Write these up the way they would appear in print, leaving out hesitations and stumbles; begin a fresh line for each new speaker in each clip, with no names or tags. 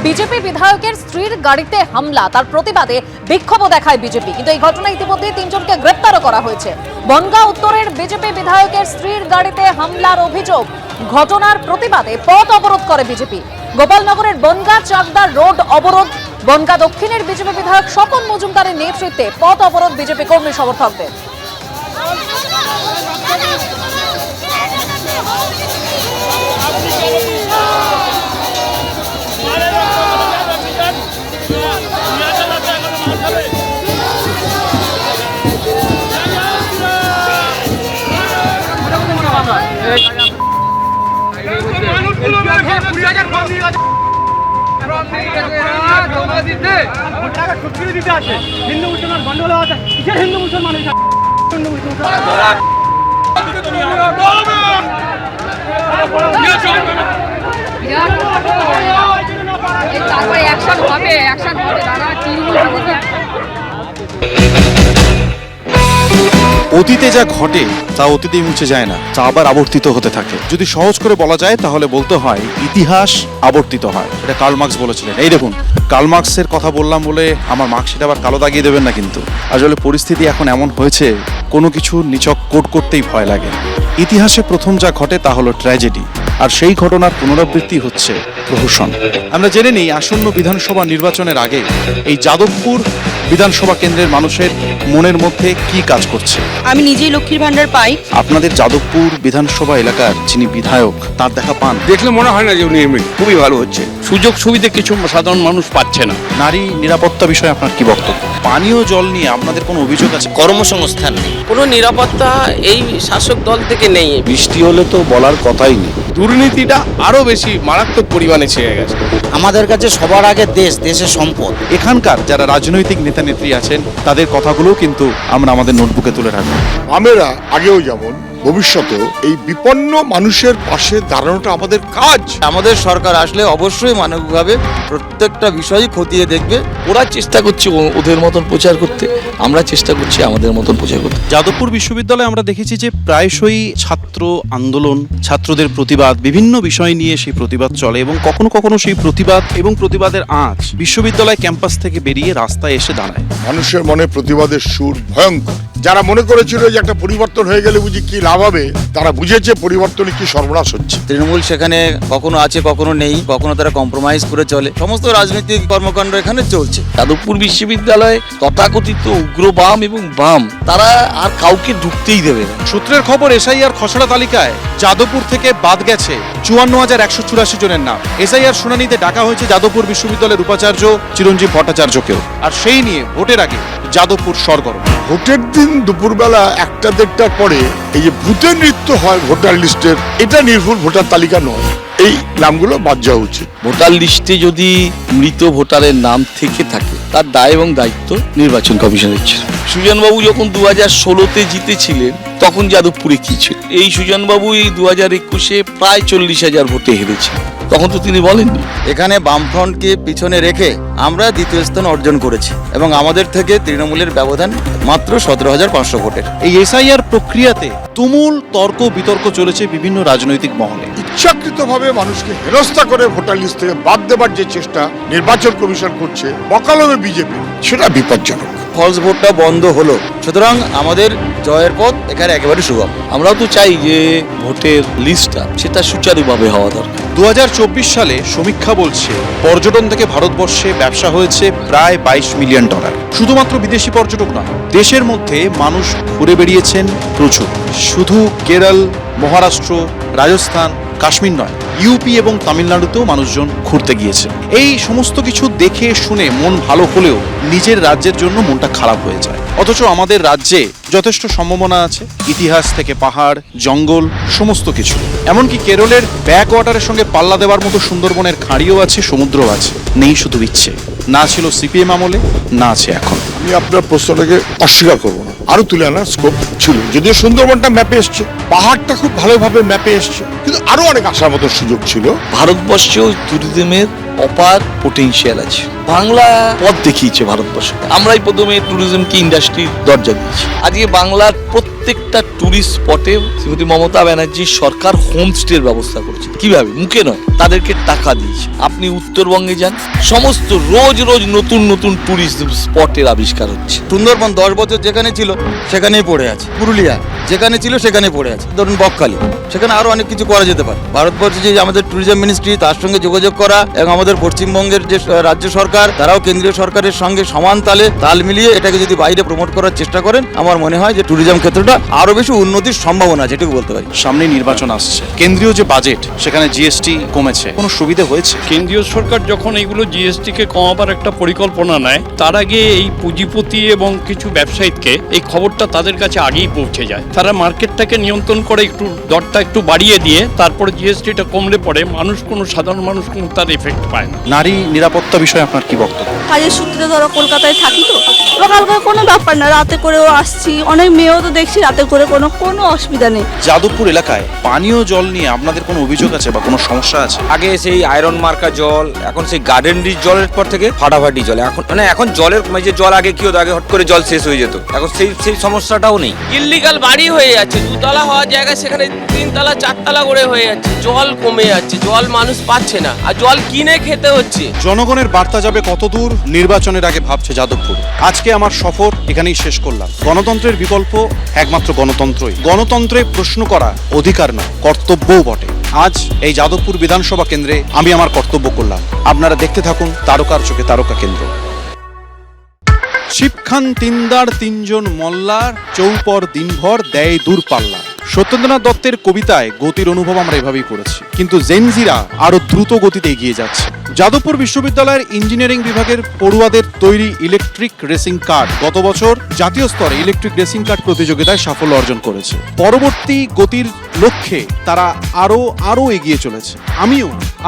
BJP বিধায়কের স্ত্রীর গাড়িতে হামলা, তার প্রতিবাদে বিক্ষোভ দেখায় বিজেপি। কিন্তু এই ঘটনায় ইতিমধ্যে 3 জনকে গ্রেপ্তারও করা হয়েছে। বনগাঁ উত্তরের বিজেপি বিধায়কের স্ত্রীর গাড়িতে হামলার অভিযোগ, ঘটনার প্রতিবাদে পথ অবরোধ করে বিজেপি। গোপালনগরের বনগাঁ চাকদা রোড অবরোধ। বনগাঁ দক্ষিণের বিজেপি বিধায়ক স্বপন মজুমদারের নেতৃত্বে পথ অবরোধ বিজেপি কর্মী সমর্থকদের।
হিন্দু মুসলমান গন্ডগোল আছে, কিসের হিন্দু মুসলমান?
তারপরে অ্যাকশন হবে দাদা।
অতীতে যা ঘটে তা অতীতেই মুছে যায় না, তা আবার আবর্তিত হতে থাকে। যদি সহজ করে বলা যায় তাহলে বলতে হয় ইতিহাস আবর্তিত হয়। এটা কার্ল মার্কস বলেছিলেন। এই দেখুন, কার্ল মার্কসের কথা বললাম বলে আমার মার্কশিট আবার কালো দাগিয়ে দেবেন না কিন্তু। আসলে পরিস্থিতি এখন এমন হয়েছে, কোনো কিছু নিছক কোট করতেই ভয় লাগে। ইতিহাসে প্রথম যা ঘটে তা হলো ট্র্যাজেডি, আর সেই ঘটনার পুনরাবৃত্তি হচ্ছে প্রহসন। আমরা জেনে নিই আসন্ন বিধানসভা নির্বাচনের আগে এই যাদবপুর বিধানসভা কেন্দ্রের মানুষের মনের মধ্যে কি কাজ করছে।
আমি নিজেই লক্ষ্মীর ভান্ডার পাই।
আপনাদের যাদবপুর বিধানসভা এলাকার যিনি বিধায়ক, তার দেখা পান?
দেখলে মনে হয় না যে উনি খুবই ভালো হচ্ছে। সুযোগ সুবিধা কিছু সাধারণ মানুষ পাচ্ছে না।
নারী নিরাপত্তা বিষয়ে আপনার কি বক্তব্য? পানীয় জল নিয়ে আপনাদের কোনো অভিযোগ আছে?
কর্মসংস্থান নেই, কোনো নিরাপত্তা এই শাসক দল থেকে নেই।
বৃষ্টি হলে তো বলার কথাই নেই।
দুর্নীতিটা আরো বেশি মারাত্মক পরিমাণে ছেয়ে গেছে।
আমাদের কাছে সবার আগে দেশের সম্পদ।
এখানকার যারা রাজনৈতিক নেতা নেত্রী আছেন তাদের কথাগুলো কিন্তু আমরা আমাদের নোটবুকে তুলে রাখবো।
আমরা আগেও যেমন ভবিষ্যতেও এই বিপন্ন মানুষের পাশে দাঁড়ানোটা আমাদের কাজ।
আমাদের সরকার আসলে অবশ্যই মানবিকভাবে প্রত্যেকটা বিষয়ই খতিয়ে দেখবে।
ওরা চেষ্টা করছে ওদের মতন প্রচার করতে, আমরা চেষ্টা করছি আমাদের মতন প্রচার করতে।
যাদবপুর বিশ্ববিদ্যালয়ে আমরা দেখেছি যে প্রায়শই ছাত্র আন্দোলন, ছাত্রদের প্রতিবাদ, বিভিন্ন বিষয় নিয়ে সেই প্রতিবাদ চলে এবং কখনো কখনো সেই প্রতিবাদ এবং প্রতিবাদের আঁচ বিশ্ববিদ্যালয় ক্যাম্পাস থেকে বেরিয়ে রাস্তায় এসে দাঁড়ায়।
মানুষের মনে প্রতিবাদের সুর ভয়ঙ্কর। যারা মনে করেছিল যে একটা পরিবর্তন হয়ে গেলে বুঝি কি লাভ হবে, তারা বুঝেছে পরিবর্তনে কি সর্বনাশ হচ্ছে।
তৃণমূল সেখানে কখনো আছে, কখনো নেই, কখনো তারা কম্প্রোমাইজ করে চলে। সমস্ত রাজনৈতিক কর্মকাণ্ড এখানে চলছে।
যাদবপুর বিশ্ববিদ্যালয়ে তথাকথিত উগ্রবাম এবং বাম তারা আর কাউকে ঢুকতেই দেবে না।
সূত্রের খবর, এসআইআর খসড়া তালিকায় যাদবপুর থেকে বাদ গেছে 54,184 জনের নাম। এসআইআর শুনানিতে ডাকা হয়েছে যাদবপুর বিশ্ববিদ্যালয়ের উপাচার্য চিরঞ্জীব ভট্টাচার্যকেও। আর সেই নিয়ে ভোটের আগে যাদবপুর সরগরম।
ভোটের দিন দুপুরবেলা 1টা-1:30টার পরে এই যে ভূতের নৃত্য হয় ভোটার লিস্টের, এটা নির্ভুল ভোটার তালিকা নয়। এই নামগুলো বাদ যাওয়া উচিত।
ভোটার লিস্টে যদি মৃত ভোটারের নাম থেকে থাকে তার দায় এবং দায়িত্ব নির্বাচন কমিশনের ছিল। সুজনবাবু যখন 2016-তে জিতেছিলেন তখন যাদবপুরে কি ছিল? এই সুজনবাবু এই 2021-এ প্রায় 40,000 ভোটে হেরেছে। তখন তো তিনি বলেননি।
এখানে বামফ্রন্টকে পিছনে রেখে আমরা দ্বিতীয় স্থান অর্জন করেছি এবং আমাদের থেকে তৃণমূলের ব্যবধান মাত্র 17,500 ভোটের।
এই এসআইআর প্রক্রিয়াতে তুমুল তর্ক বিতর্ক চলেছে বিভিন্ন রাজনৈতিক মহলে।
ইচ্ছাকৃতভাবে মানুষকে হেনস্থা করে ভোটার লিস্ট থেকে বাদ দেবার যে চেষ্টা নির্বাচন কমিশন করছে বকালমে বিজেপি, সেটা বিপজ্জনক।
ফলস ভোটটা বন্ধ হলো, সুতরাং আমাদের জয়ের পথ এখানে একেবারে সুগম।
আমরাও তো চাই যে ভোটের লিস্টটা সেটা সুচারুভাবে হওয়া দরকার।
2024 সালে সমীক্ষা বলছে পর্যটন থেকে ভারতবর্ষে ব্যবসা হয়েছে প্রায় $22 মিলিয়ন। শুধুমাত্র বিদেশি পর্যটক নয়, দেশের মধ্যে মানুষ ঘুরে বেরিয়েছেন প্রচুর। শুধু কেরল, মহারাষ্ট্র, রাজস্থান, কাশ্মীর নয়, ইউপি এবং তামিলনাড়ুতেও মানুষজন ঘুরতে গিয়েছে। এই সমস্ত কিছু দেখে শুনে মন ভালো হলেও নিজের রাজ্যের জন্য মনটা খারাপ হয়ে যায়। অথচ আমাদের রাজ্যে যথেষ্ট সম্ভাবনা আছে, ইতিহাস থেকে পাহাড়, জঙ্গল, সমস্ত কিছু। এমনকি কেরলের ব্যাক ওয়াটারের সঙ্গে পাল্লা দেওয়ার মতো সুন্দরবনের খাঁড়িও আছে, সমুদ্রও আছে। নেই শুধু ইচ্ছে। না ছিল সিপিএম আমলে, না আছে এখন।
আমি আপনার প্রশ্নটাকে অস্বীকার করবো না, আরো তুলে আনার স্কোপ ছিল। যদিও সুন্দরবনটা ম্যাপে এসছে, পাহাড়টা খুব ভালোভাবে ম্যাপে এসছে, কিন্তু আরো অনেক আসার মতো সুযোগ ছিল।
ভারতবর্ষেও ট্যুরিজমের অপার পোটেনশিয়াল আছে। বাংলা পথ দেখিয়েছে ভারতবর্ষে। আমরাই প্রথমে ট্যুরিজমকে ইন্ডাস্ট্রির দরজা দিয়েছি। আজকে বাংলার প্রত্যেকটা ট্যুরিস্ট স্পটে শ্রীমতী মমতা ব্যানার্জি সরকার হোমস্টের ব্যবস্থা করেছে। কিভাবে? মুখে নয়, তাদেরকে টাকা দিয়েছে। আপনি উত্তরবঙ্গে যান, সমস্ত রোজ রোজ নতুন নতুন ট্যুরিস্ট স্পটের আবিষ্কার হচ্ছে।
সুন্দরবন 10 বছর যেখানে ছিল সেখানেই পড়ে আছে। পুরুলিয়া যেখানে ছিল সেখানে পড়ে আছে। ধরুন বকখালি, সেখানে আরো অনেক কিছু করা যেতে পারে। ভারতবর্ষে যে আমাদের ট্যুরিজম মিনিস্ট্রি, তার সঙ্গে যোগাযোগ করা, এবং আমাদের পশ্চিমবঙ্গের যে রাজ্য সরকার, তারাও কেন্দ্রীয় সরকারের সঙ্গে সমান তালে তাল মিলিয়ে এটাকে যদি বাইরে প্রমোট করার চেষ্টা করেন, আমার মনে হয় যে ট্যুরিজম ক্ষেত্রটা আরো বেশি উন্নতির সম্ভাবনা আছে, এটুকু বলতে পারি।
সামনে নির্বাচন আসছে, কেন্দ্রীয় যে বাজেট সেখানে জিএসটি কমেছে, কোনো সুবিধা হয়েছে?
কেন্দ্রীয় সরকার যখন এইগুলো জিএসটি কে কমাবার একটা পরিকল্পনা নেয়, তার আগে এই পুঁজিপতি এবং কিছু ব্যবসায়ীকে এই খবরটা তাদের কাছে আগেই পৌঁছে যায়। তারা মার্কেটটাকে নিয়ন্ত্রণ করে একটু দরটা একটু বাড়িয়ে দিয়ে তারপরে জিএসটিটা কমলে পড়ে সাধারণ মানুষ কিন্তু তার এফেক্ট পায় না।
নারী নিরাপত্তা বিষয়ে আপনার কি বক্তব্য?
কাজের সূত্রে ধরো কলকাতায় থাকি, তো সকাল করে কোনো ব্যাপার না, রাতে করেও আসছি, অনেক মেয়েও তো দেখছি রাতে করে, কোনো অসুবিধা নেই।
যাদবপুর এলাকায় পানীয় জল নিয়ে আপনাদের কোনো অভিযোগ আছে বা কোনো সমস্যা আছে?
আগে সেই আয়রন মার্কা জল, এখন সেই গার্ডেন রিচ জলের পর থেকে ফাটাফাটি জল। এখন জলের যে জল আগে কি হতো, আগে হট করে জল শেষ হয়ে যেত, এখন সেই সমস্যাটাও নেই।
ইল্লিগাল বাড়ি হয়ে যাচ্ছে, 2 তলা হওয়ার জায়গায় সেখানে 3 তলা 4 তলা করে হয়ে যাচ্ছে। জল কমে যাচ্ছে, জল মানুষ পাচ্ছে না, আর জল কিনে খেতে হচ্ছে।
জনগণের বার্তা যাবে কতদূর, নির্বাচনের আগে ভাবছে যাদবপুর। আজকে আমার সফর এখানেই শেষ করলাম। গণতন্ত্রের বিকল্প একমাত্র গণতন্ত্রই। গণতন্ত্রে প্রশ্ন করা অধিকার নয়, কর্তব্যও বটে। আজ এই যাদবপুর বিধানসভা কেন্দ্রে আমি আমার কর্তব্য করলাম। আপনারা দেখতে থাকুন তারকার চোখে তারকা কেন্দ্র। শিবখান তিনদার তিনজন মল্লার, চৌপর দিনভর দেয় দূর পাল্লা। সত্যেন্দ্রনাথ দত্তের কবিতায় গতির অনুভব আমরা এভাবেই করেছি, কিন্তু জেনজিরা আরো দ্রুত গতিতে এগিয়ে যাচ্ছে। যাদবপুর বিশ্ববিদ্যালয়ের ইঞ্জিনিয়ারিং বিভাগের পড়ুয়াদের তৈরি ইলেকট্রিক রেসিং কার গত বছর জাতীয় স্তরে ইলেকট্রিক রেসিং কার প্রতিযোগিতায় সাফল্য অর্জন করেছে। পরবর্তী গতির লক্ষ্যে তারা আরো এগিয়ে চলেছে। আমিও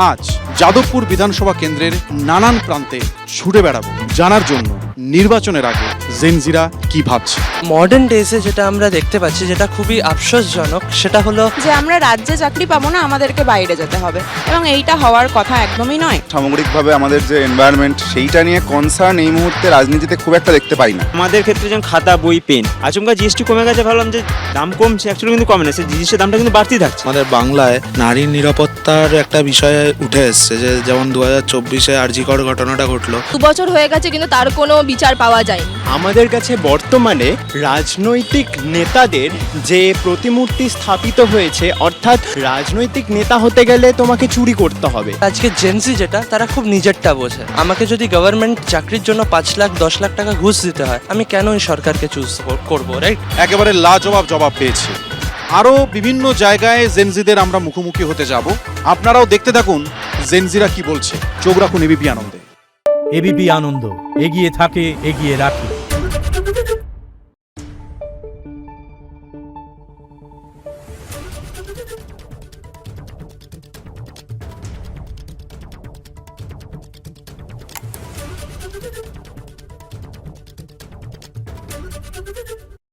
আজ যাদবপুর বিধানসভা কেন্দ্রের নানান প্রান্তে ছুটে বেড়াবো জানার জন্য নির্বাচনের আগে জেনজিরা কি ভাবছে।
মডার্ন ডেজে যেটা আমরা দেখতে পাচ্ছি, যেটা খুবই আফসোসজনক, সেটা হলো
যে আমরা রাজ্যে চাকরি পাবো না, আমাদেরকে বাইরে যেতে হবে, এবং এইটা হওয়ার কথা একদমই নয়।
সামগ্রিকভাবে আমাদের যে এনভায়রনমেন্ট, সেইটা নিয়ে কনসার্ন এই মুহূর্তে রাজনীতিতে খুব একটা দেখতে পাই না।
আমাদের ক্ষেত্রে যেমন খাতা, বই, পেন, আচমকা জিএসটি কমে গেছে, ভাবলাম যে দাম কমছে, অ্যাকচুয়ালি কিন্তু কমে না, সেই জিনিসের দামটা কিন্তু বাড়তেই থাকছে।
আমাদের বাংলায় নারীর নিরাপত্তার একটা বিষয় উঠে এসছে, যে যেমন 2024-এ আরজিকর ঘটনাটা ঘটলো।
2 বছর হয়ে গেছে কিন্তু তার কোনো বিচার পাওয়া যায়নি।
আমাদের কাছে বর্তমানে রাজনৈতিক নেতাদের যে প্রতিমূর্তি স্থাপিত হয়েছে, অর্থাৎ রাজনৈতিক নেতা হতে গেলে তোমাকে চুরি করতে হবে।
আজকে জেনজি যেটা, তারা খুব নিজেরটা বোঝে। আমাকে যদি গভর্নমেন্ট চাকরির জন্য 5 লাখ 10 লাখ টাকা ঘুষ দিতে হয়, আমি কেন এই সরকারকে চুজ করবো, রাইট?
একেবারে লাজবাব জবাব পেয়েছি। আরো বিভিন্ন জায়গায় জেনজিদের আমরা মুখোমুখি হতে যাব। আপনারাও দেখতে থাকুন জেনজিরা কি বলছে। চোখ রাখুন এবিপি আনন্দে।
এবিপি আনন্দ, এগিয়ে থাকে, এগিয়ে রাখে।